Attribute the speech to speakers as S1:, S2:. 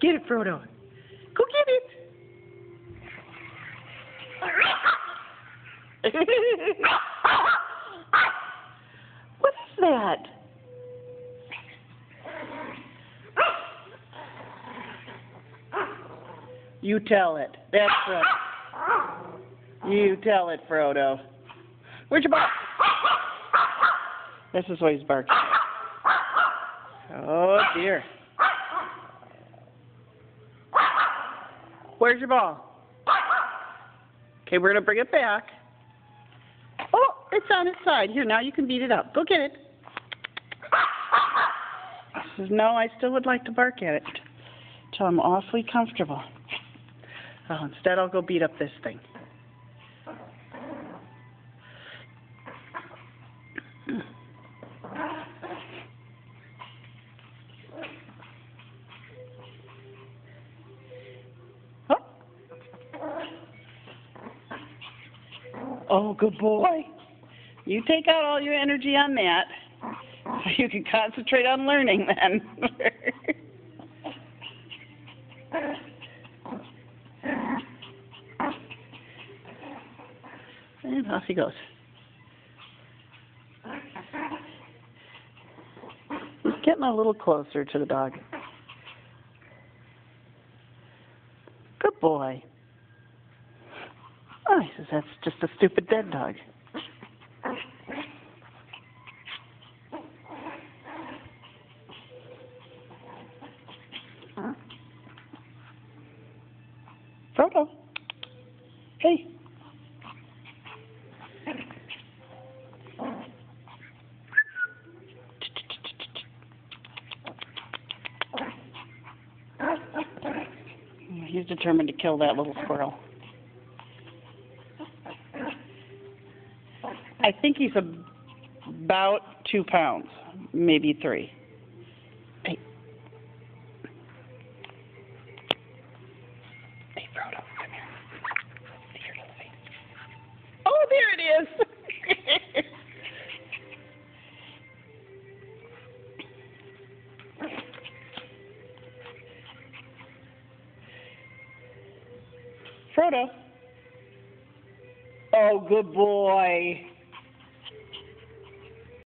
S1: Get it, Frodo. Go get it. What is that? You tell it. That's right. You tell it, Frodo. Where'd your ball? This is what he's barking. Oh, dear. Where's your ball? Okay, we're going to bring it back. Oh, it's on its side. Here, now you can beat it up. Go get it. He says, no, I still would like to bark at it until I'm awfully comfortable. Oh, instead, I'll go beat up this thing. Oh, good boy. You take out all your energy on that, so you can concentrate on learning then. And off he goes. He's getting a little closer to the dog. Good boy. Oh, he says that's just a stupid dead dog. Frodo. Hey. He's determined to kill that little squirrel. I think he's about 2 pounds, maybe 3. Hey. Hey, Frodo, come here. Here to the face. Oh, there it is. Frodo. Oh, good boy.